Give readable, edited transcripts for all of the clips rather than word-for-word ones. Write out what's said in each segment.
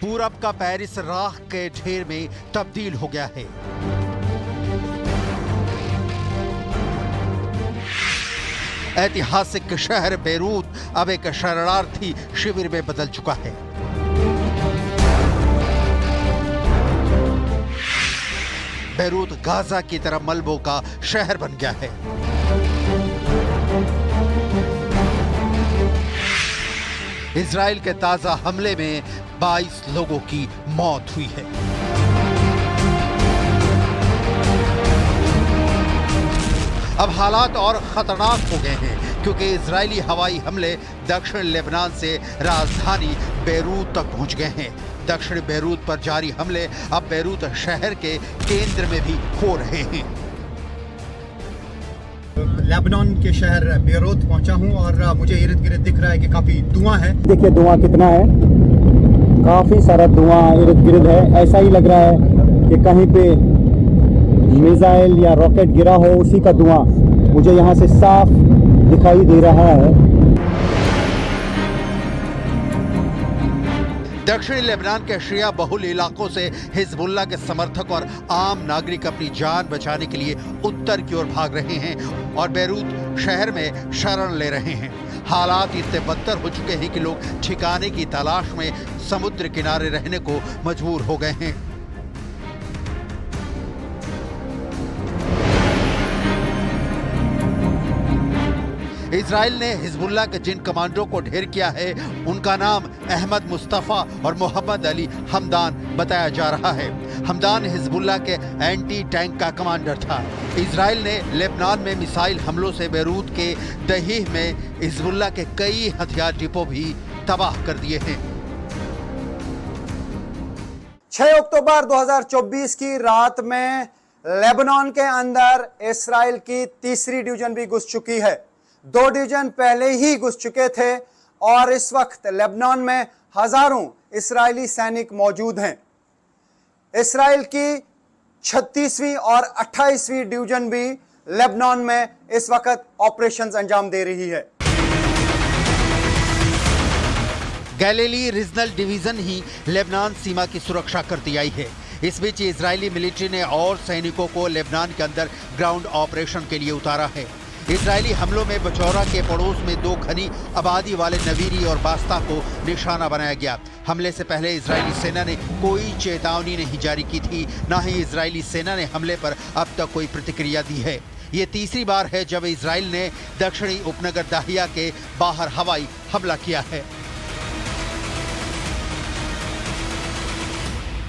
पूरब का पेरिस राख के ढेर में तब्दील हो गया है। ऐतिहासिक शहर बेरूत अब एक शरणार्थी शिविर में बदल चुका है। बेरूत गाजा की तरह मलबों का शहर बन गया है। इजराइल के ताजा हमले में 22 लोगों की मौत हुई है। अब हालात और खतरनाक हो गए हैं क्योंकि इजरायली हवाई हमले दक्षिण लेबनान से राजधानी बेरूत तक पहुंच गए हैं। दक्षिण बेरूत पर जारी हमले अब बेरूत शहर के केंद्र में भी हो रहे हैं। लेबनान के शहर बेरूत पहुंचा हूं और मुझे इर्द गिर्द दिख रहा है कि काफी धुआं है। देखिए धुआं कितना है, काफी सारा धुआं इर्द गिर्द है। ऐसा ही लग रहा है कि कहीं पे मिसाइल या रॉकेट गिरा हो, उसी का धुआं मुझे यहाँ से साफ दिखाई दे रहा है। दक्षिणी लेबनान के शिया बहुल इलाकों से हिजबुल्लाह के समर्थक और आम नागरिक अपनी जान बचाने के लिए उत्तर की ओर भाग रहे हैं और बेरूत शहर में शरण ले रहे हैं। हालात इतने बदतर हो चुके हैं कि लोग ठिकाने की तलाश में समुद्र किनारे रहने को मजबूर हो गए हैं। इजराइल ने हिजबुल्लाह के जिन कमांडो को ढेर किया है उनका नाम अहमद मुस्तफा और मोहम्मद अली हमदान बताया जा रहा है। हमदान हिजबुल्लाह के एंटी टैंक का कमांडर था। इजराइल ने लेबनान में मिसाइल हमलों से बेरूत के दहीह में हिजबुल्लाह के कई हथियार डिपो भी तबाह कर दिए हैं। 6 अक्टूबर 2024 की रात में लेबनान के अंदर इजराइल की तीसरी डिवीजन भी घुस चुकी है। 2 डिवीजन पहले ही घुस चुके थे और इस वक्त लेबनान में हजारों इस्राएली सैनिक मौजूद हैं। इस्राएल की 36वीं और 28वीं डिवीजन भी लेबनान में इस वक्त ऑपरेशंस अंजाम दे रही है। गैलीली रीजनल डिवीजन ही लेबनान सीमा की सुरक्षा करती आई है। इस बीच इजरायली मिलिट्री ने और सैनिकों को लेबनान के अंदर ग्राउंड ऑपरेशन के लिए उतारा है। इजरायली हमलों में बचौरा के पड़ोस में 2 घनी आबादी वाले नवीरी और बास्ता को निशाना बनाया गया। हमले से पहले इजरायली सेना ने कोई चेतावनी नहीं जारी की थी, न ही इजरायली सेना ने हमले पर अब तक कोई प्रतिक्रिया दी है। ये तीसरी बार है जब इजराइल ने दक्षिणी उपनगर दाहिया के बाहर हवाई हमला किया है।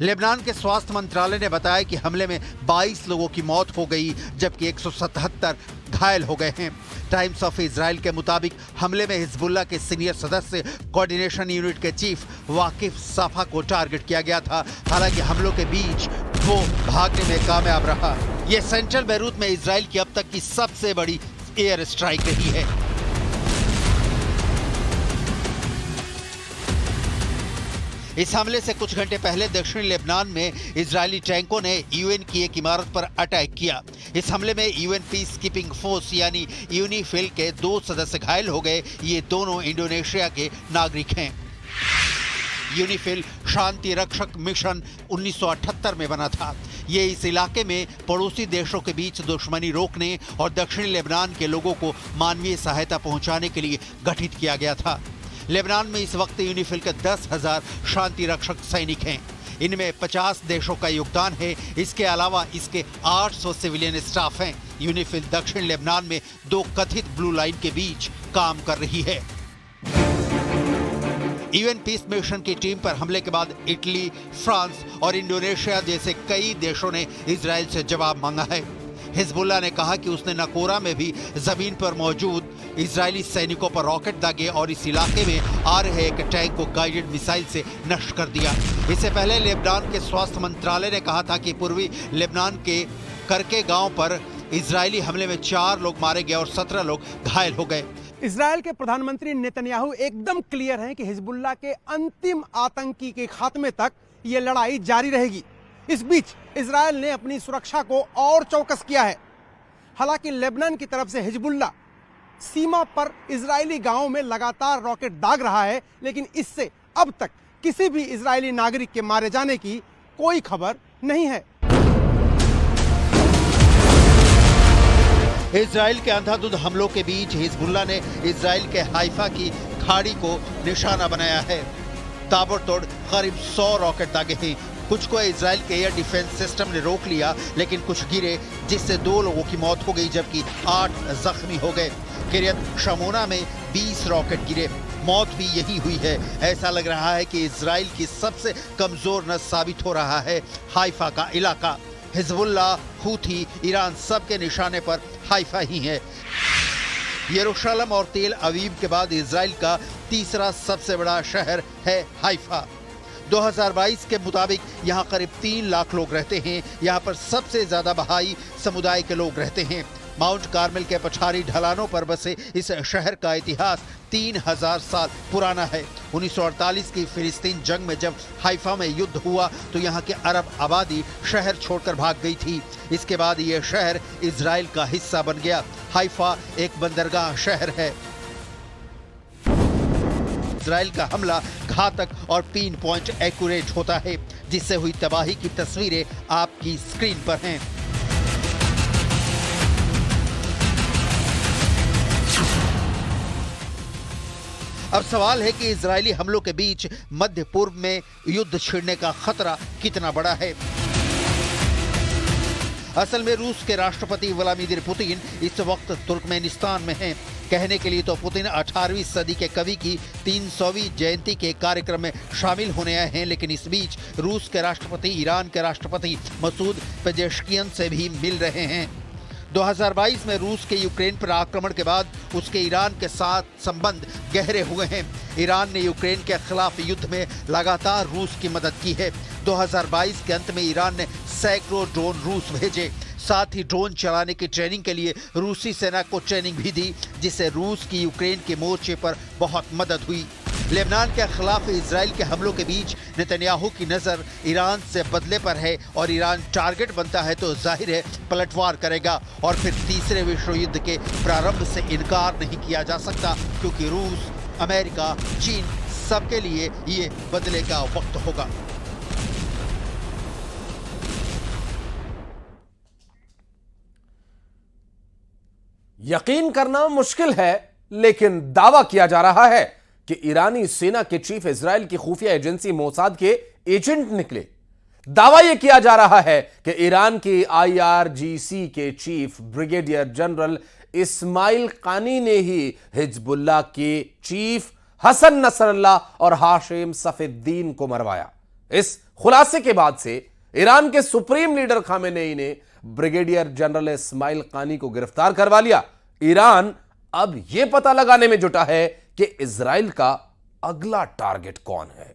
लेबनान के स्वास्थ्य मंत्रालय ने बताया कि हमले में 22 लोगों की मौत हो गई जबकि 177 घायल हो गए हैं। टाइम्स ऑफ इजराइल के मुताबिक हमले में हिजबुल्लाह के सीनियर सदस्य कोऑर्डिनेशन यूनिट के चीफ वाकिफ साफा को टारगेट किया गया था। हालांकि हमलों के बीच वो भागने में कामयाब रहा। ये सेंट्रल बेरूत में इजराइल की अब तक की सबसे बड़ी एयर स्ट्राइक रही है। इस हमले से कुछ घंटे पहले दक्षिणी लेबनान में इजरायली टैंकों ने यूएन की एक इमारत पर अटैक किया। इस हमले में यूएन पीस कीपिंग फोर्स यानी यूनिफिल के 2 सदस्य घायल हो गए। ये दोनों इंडोनेशिया के नागरिक हैं। यूनिफिल शांति रक्षक मिशन 1978 में बना था। ये इस इलाके में पड़ोसी देशों के बीच दुश्मनी रोकने और दक्षिणी लेबनान के लोगों को मानवीय सहायता पहुंचाने के लिए गठित किया गया था। लेबनान में इस वक्त यूनिफिल के 10,000 शांति रक्षक सैनिक हैं। इनमें 50 देशों का योगदान है। इसके अलावा इसके 800 सिविलियन स्टाफ हैं। यूनिफिल दक्षिण लेबनान में 2 कथित ब्लू लाइन के बीच काम कर रही है। यूएन पीस मिशन की टीम पर हमले के बाद इटली, फ्रांस और इंडोनेशिया जैसे कई देशों ने इजराइल से जवाब मांगा है। हिजबुल्लाह ने कहा कि उसने नकोरा में भी जमीन पर मौजूद इजरायली सैनिकों पर रॉकेट दागे और इस इलाके में आ रहे एक टैंक को गाइडेड मिसाइल से नष्ट कर दिया। इससे पहले लेबनान के स्वास्थ्य मंत्रालय ने कहा था कि पूर्वी लेबनान के करके गांव पर इजरायली हमले में 4 लोग मारे गए और 17 लोग घायल हो गए। इजराइल के प्रधानमंत्री नेतन्याहू एकदम क्लियर हैं कि हिजबुल्लाह के अंतिम आतंकी के खात्मे तक ये लड़ाई जारी रहेगी। इस बीच इजराइल ने अपनी सुरक्षा को और चौकस किया है। हालांकि लेबनान की तरफ से हिजबुल्लाह सीमा पर इजरायली गांवों में लगातार रॉकेट दाग रहा है, लेकिन इससे अब तक किसी भी इजरायली नागरिक के मारे जाने की कोई खबर नहीं है। इजराइल के अंधाधुंध हमलों के बीच हिजबुल्लाह ने इजराइल के हाइफा की खाड़ी को निशाना बनाया है। ताबड़तोड़ करीब 100 रॉकेट दागे हैं। कुछ को इजराइल के एयर डिफेंस सिस्टम ने रोक लिया, लेकिन कुछ गिरे जिससे 2 लोगों की मौत हो गई जबकि 8 जख्मी हो गए। किरियत शमोना में 20 रॉकेट गिरे, मौत भी यही हुई है। ऐसा लग रहा है कि इजराइल की सबसे कमजोर नस साबित हो रहा है हाइफा का इलाका। हिजबुल्लाह, हूथी, ईरान सबके निशाने पर हाइफा ही है। यरूशलेम और तेल अवीव के बाद इजराइल का तीसरा सबसे बड़ा शहर है हाइफा। 2022 के मुताबिक यहाँ करीब 3 लाख लोग रहते हैं। यहाँ पर सबसे ज्यादा बहाई समुदाय के लोग रहते हैं। माउंट कार्मेल के पठारी ढलानों पर बसे इस शहर का इतिहास 3000 साल पुराना है। 1948 की फिलिस्तीन जंग में जब हाइफा में युद्ध हुआ तो यहाँ के अरब आबादी शहर छोड़कर भाग गई थी। इसके बाद ये शहर इजराइल का हिस्सा बन गया। हाइफा एक बंदरगाह शहर है। इजराइल का हमला घातक और पिन पॉइंट एक्यूरेट होता है, जिससे हुई तबाही की तस्वीरें आपकी स्क्रीन पर हैं। अब सवाल है कि इजरायली हमलों के बीच मध्य पूर्व में युद्ध छिड़ने का खतरा कितना बड़ा है। असल में रूस के राष्ट्रपति व्लादिमीर पुतिन इस वक्त तुर्कमेनिस्तान में हैं। कहने के लिए तो पुतिन 18वीं सदी के कवि की 300वीं जयंती के कार्यक्रम में शामिल होने आए हैं, लेकिन इस बीच रूस के राष्ट्रपति ईरान के राष्ट्रपति मसूद पेजेश्कियन से भी मिल रहे हैं। 2022 में रूस के यूक्रेन पर आक्रमण के बाद उसके ईरान के साथ संबंध गहरे हुए हैं। ईरान ने यूक्रेन के खिलाफ युद्ध में लगातार रूस की मदद की है। 2022 के अंत में ईरान ने सैकड़ों ड्रोन रूस भेजे। साथ ही ड्रोन चलाने की ट्रेनिंग के लिए रूसी सेना को ट्रेनिंग भी दी, जिससे रूस की यूक्रेन के मोर्चे पर बहुत मदद हुई। लेबनान के खिलाफ इजराइल के हमलों के बीच नेतन्याहू की नजर ईरान से बदले पर है और ईरान टारगेट बनता है तो जाहिर है पलटवार करेगा और फिर तीसरे विश्व युद्ध के प्रारंभ से इनकार नहीं किया जा सकता, क्योंकि रूस, अमेरिका, चीन सबके लिए ये बदले का वक्त होगा। यकीन करना मुश्किल है, लेकिन दावा किया जा रहा है कि ईरानी सेना के चीफ इजराइल की खुफिया एजेंसी मोसाद के एजेंट निकले। दावा यह किया जा रहा है कि ईरान की IRGC के चीफ ब्रिगेडियर जनरल इस्माइल कानी ने ही हिजबुल्लाह के चीफ हसन नसरल्लाह और हाशिम सफीउद्दीन को मरवाया। इस खुलासे के बाद से ईरान के सुप्रीम लीडर खामेनेई ने ब्रिगेडियर जनरल इस्माइल कानी को गिरफ्तार करवा लिया। ईरान अब यह पता लगाने में जुटा है कि इजराइल का अगला टारगेट कौन है।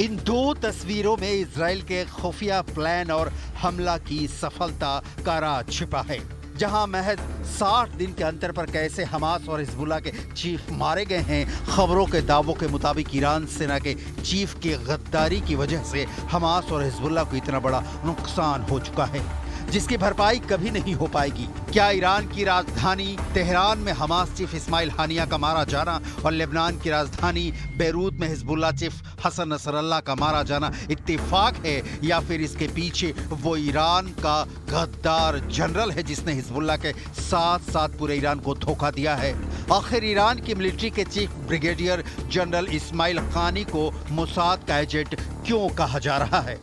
इन दो तस्वीरों में इजराइल के खुफिया प्लान और हमला की सफलता का राज छिपा है। जहां महज 60 दिन के अंतर पर कैसे हमास और हिजबुल्लाह के चीफ मारे गए हैं। खबरों के दावों के मुताबिक ईरान सेना के चीफ की गद्दारी की वजह से हमास और हिजबुल्लाह को इतना बड़ा नुकसान हो चुका है। जिसकी भरपाई कभी नहीं हो पाएगी। क्या ईरान की राजधानी तेहरान में हमास चीफ इस्माइल हानिया का मारा जाना और लेबनान की राजधानी बेरूत में हिजबुल्लाह चीफ हसन नसरल्लाह का मारा जाना इत्तेफाक है, या फिर इसके पीछे वो ईरान का गद्दार जनरल है जिसने हिजबुल्लाह के साथ साथ पूरे ईरान को धोखा दिया है? आखिर ईरान की मिलिट्री के चीफ ब्रिगेडियर जनरल इस्माइल खानी को मोसाद का एजेंट क्यों कहा जा रहा है?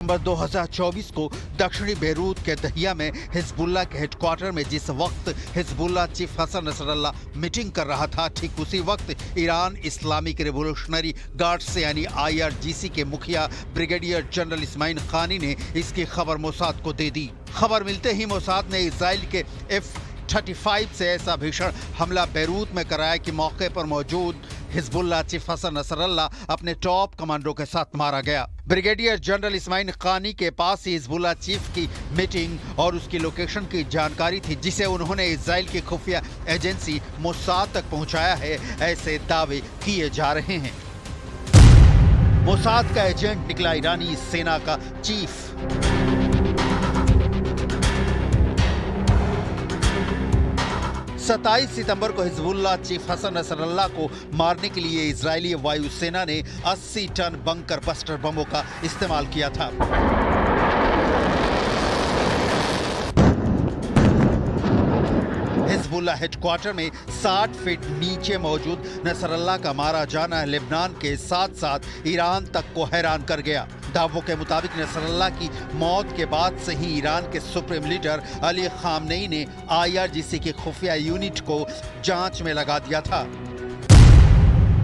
नवंबर 2024 को दक्षिणी बेरूत के दहिया में हिजबुल्लाह के हेडक्वार्टर में जिस वक्त Hezbollah chief Hassan Nasrallah meeting कर रहा था, ठीक उसी वक्त ईरान इस्लामिक रिवोल्यूशनरी गार्ड्स यानी IRGC के मुखिया ब्रिगेडियर जनरल इस्माइल खानी ने इसकी खबर मोसाद को दे दी। खबर मिलते ही मोसाद ने इजराइल के F-35 से ऐसा भीषण हमला बेरूत में कराया कि मौके पर मौजूद हिजबुल्लाह चीफ हसन नसरल्लाह अपने टॉप कमांडो के साथ मारा गया। ब्रिगेडियर जनरल इस्माइल खानी के पास ही हिजबुल्लाह चीफ की मीटिंग और उसकी लोकेशन की जानकारी थी, जिसे उन्होंने इजराइल की खुफिया एजेंसी मोसाद तक पहुंचाया है, ऐसे दावे किए जा रहे हैं। मोसाद का एजेंट निकला ईरानी सेना का चीफ। 27 सितंबर को हिजबुल्लाह चीफ हसन नसरल्लाह को मारने के लिए इजरायली वायुसेना ने 80 टन बंकर बस्टर बमों का इस्तेमाल किया था। हिजबुल्लाह हेडक्वार्टर में 60 फीट नीचे मौजूद नसरल्लाह का मारा जाना लेबनान के साथ साथ ईरान तक को हैरान कर गया। दावों के मुताबिक नसरल्लाह की मौत के बाद से ही ईरान के सुप्रीम लीडर अली खामनेई ने IRGC की खुफिया यूनिट को जांच में लगा दिया था।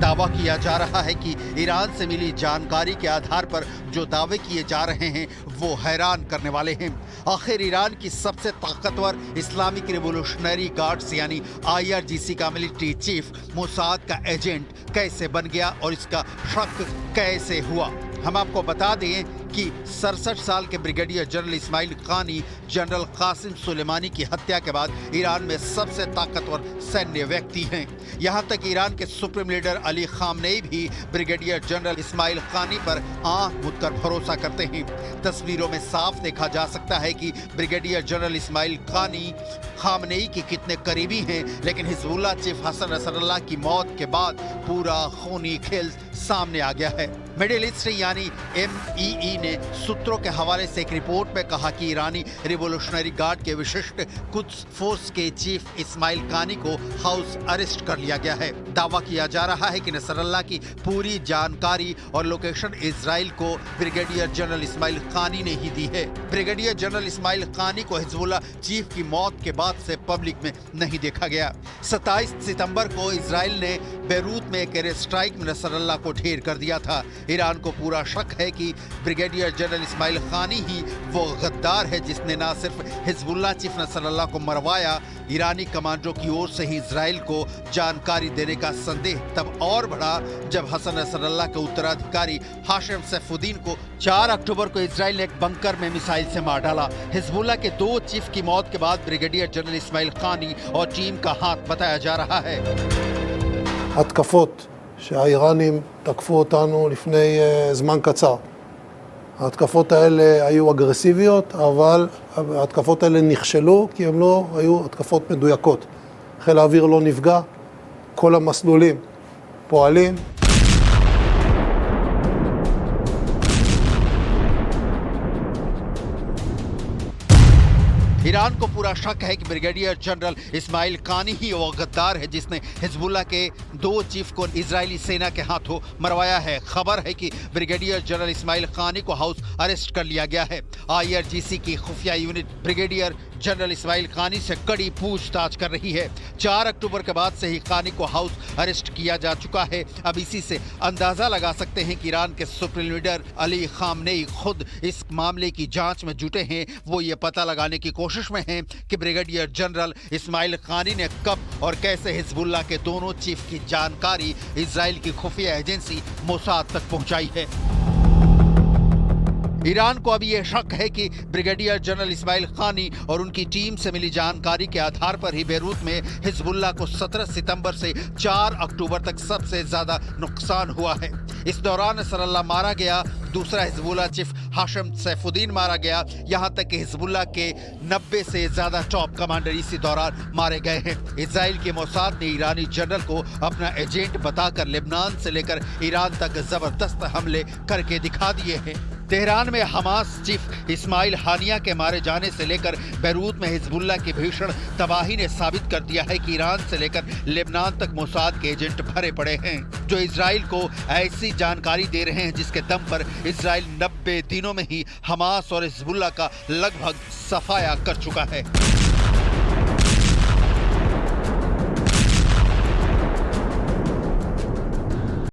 दावा किया जा रहा है कि ईरान से मिली जानकारी के आधार पर जो दावे किए जा रहे हैं वो हैरान करने वाले हैं। आखिर ईरान की सबसे ताकतवर इस्लामिक रिवोल्यूशनरी गार्ड्स यानी IRGC का मिलिट्री चीफ मोसाद का एजेंट कैसे बन गया और इसका शक कैसे हुआ? हम आपको बता दें कि 67 साल के ब्रिगेडियर जनरल इस्माइल खानी जनरल कासिम सुलेमानी की हत्या के बाद ईरान में सबसे ताकतवर सैन्य व्यक्ति हैं। यहां तक ईरान के सुप्रीम लीडर अली खामनेई भी ब्रिगेडियर जनरल इस्माइल खानी पर आंख मूंद कर भरोसा करते हैं। तस्वीरों में साफ देखा जा सकता है कि ब्रिगेडियर जनरल इस्माइल खानी खामनेई के कितने करीबी हैं, लेकिन हिजबुल्लाह चीफ हसन नसरल्लाह की मौत के बाद पूरा खूनी खेल सामने आ गया है। मिडिल ईस्ट यानी MEE ने सूत्रों के हवाले से एक रिपोर्ट में कहा कि ईरानी रिवोल्यूशनरी गार्ड के विशिष्ट कुद्स फोर्स के चीफ इस्माइल खानी को हाउस अरेस्ट कर लिया गया है। दावा किया जा रहा है कि नसरल्लाह की पूरी जानकारी और लोकेशन इजराइल को ब्रिगेडियर जनरल इस्माइल खानी ने ही दी है। ब्रिगेडियर जनरल इस्माइल खानी को हिजबुल्लाह चीफ की मौत के बाद से पब्लिक में नहीं देखा गया। 27 सितंबर को इजराइल ने बेरूत में एक एयर स्ट्राइक में नसरल्लाह को ढेर कर दिया था। ईरान को पूरा शक है कि ब्रिगेडियर जनरल इस्माइल खानी ही वो गद्दार है जिसने न सिर्फ हिजबुल्लाह चीफ नसरल्लाह को मरवाया, ईरानी कमांडो की ओर से ही इजराइल को जानकारी देने का संदेह तब और बढ़ा जब हसन नसरल्लाह के उत्तराधिकारी हाशिम सैफुद्दीन को 4 अक्टूबर को इजराइल ने एक बंकर में मिसाइल से मार डाला। हिजबुल्लाह के 2 चीफ की मौत के बाद ब्रिगेडियर जनरल इस्माइल खानी और टीम का हाथ बताया जा रहा है। התקפות שהאיראנים תקפו אותנו לפני זמן קצר. ההתקפות האלה היו אגרסיביות, אבל ההתקפות האלה נכשלו כי הן לא היו התקפות מדויקות. חיל האוויר לא נפגע, כל המסלולים פועלים. ईरान को पूरा शक है कि ब्रिगेडियर जनरल इस्माइल कानी ही वो गद्दार है जिसने हिजबुल्लाह के 2 चीफ को इजरायली सेना के हाथों मरवाया है। खबर है कि ब्रिगेडियर जनरल इस्माइल कानी को हाउस अरेस्ट कर लिया गया है। IRGC की खुफिया यूनिट ब्रिगेडियर जनरल इस्माइल कानी से कड़ी पूछताछ कर रही है। 4 अक्टूबर के बाद से ही कानी को हाउस अरेस्ट किया जा चुका है। अब इसी से अंदाजा लगा सकते हैं कि ईरान के सुप्रीम लीडर अली खामनेई खुद इस मामले की जांच में जुटे हैं। वो ये पता लगाने की कोशिश में हैं कि ब्रिगेडियर जनरल इस्माइल कानी ने कब और कैसे हिजबुल्लाह के दोनों चीफ की जानकारी इजराइल की खुफिया एजेंसी मोसाद तक पहुंचाई है। ईरान को अभी यह शक है कि ब्रिगेडियर जनरल इस्माइल कानी और उनकी टीम से मिली जानकारी के आधार पर ही बेरूत में हिजबुल्लाह को 17 सितंबर से 4 अक्टूबर तक सबसे ज्यादा नुकसान हुआ है। इस दौरान नसरल्लाह मारा गया, दूसरा हिजबुल्लाह चीफ हाशिम सैफुद्दीन मारा गया, यहां तक कि हिजबुल्लाह के 90 से ज्यादा टॉप कमांडर इसी दौरान मारे गए हैं। इजराइल के मोसाद ने ईरानी जनरल को अपना एजेंट बताकर लेबनान से लेकर ईरान तक जबरदस्त हमले करके दिखा दिए हैं। तेहरान में हमास चीफ इस्माइल हानिया के मारे जाने से लेकर बैरूत में हिजबुल्लाह की भीषण तबाही ने साबित कर दिया है कि ईरान से लेकर लेबनान तक मोसाद के एजेंट भरे पड़े हैं जो इजराइल को ऐसी जानकारी दे रहे हैं जिसके दम पर इजराइल 90 दिनों में ही हमास और हिजबुल्लाह का लगभग सफाया कर चुका है।